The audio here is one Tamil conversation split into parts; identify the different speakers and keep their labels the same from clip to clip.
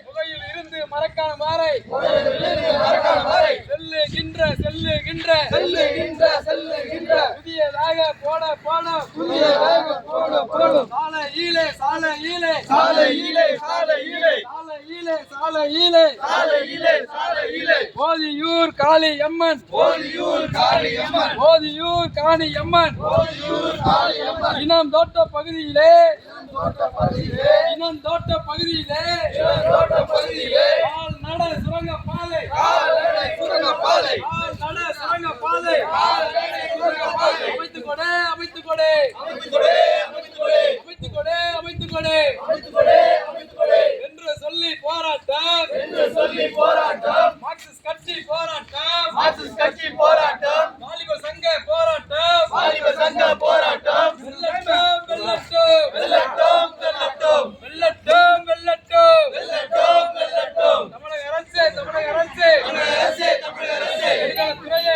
Speaker 1: புகையில் இருந்து மரக்கான மாறை செல்லுகின்ற புதியதாக போட சாலையிலே போதியூர் காளியம்மன் இனம் தோட்ட பகுதியிலே நட சுரங்க பாதை அமைத்துக் கொடு என்று சொல்லி போராட்டம் மார்க்சிஸ்ட் கட்சி போராட்டம் வாலிப சங்க போராட்டம் வெல்லட்டும் தமிழக அரசே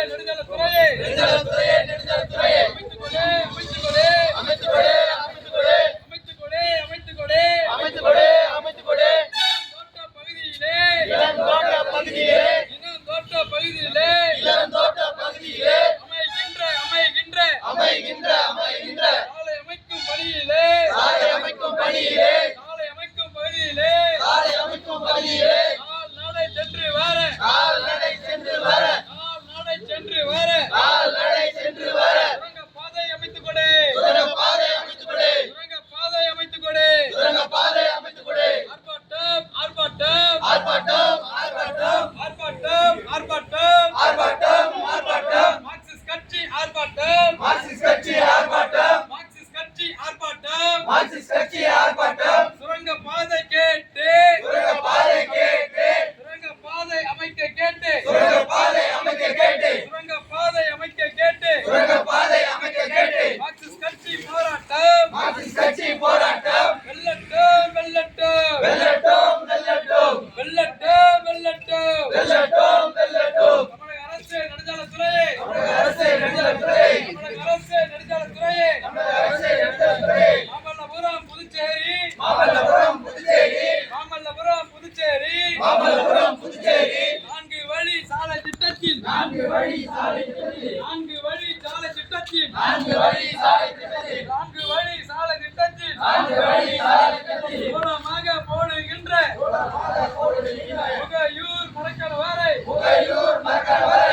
Speaker 1: நெடுஞ்சாலைத்துறையே அமைத்துக் கொடு தோட்ட பகுதியிலே அமைகின்ற சாலை அமைக்கும் பணியிலே நாளை சென்று வர சுரங்க பாதை அமைத்துக் கொடு ஆர்ப்பாட்டம் மார்க்சிஸ்ட் கட்சி ஆர்ப்பாட்டம் சுரங்க பாதை கேட்டு சுரங்க பாதை அமைக்க கேட்டு மார்க்சிஸ்ட் கட்சி போராட்டம் வெல்லட்டும் தமிழக அரசு நெடுஞ்சாலைத்துறையே மாமல்லபுரம் புதுச்சேரி 4 வழி சாலை திட்டத்தில்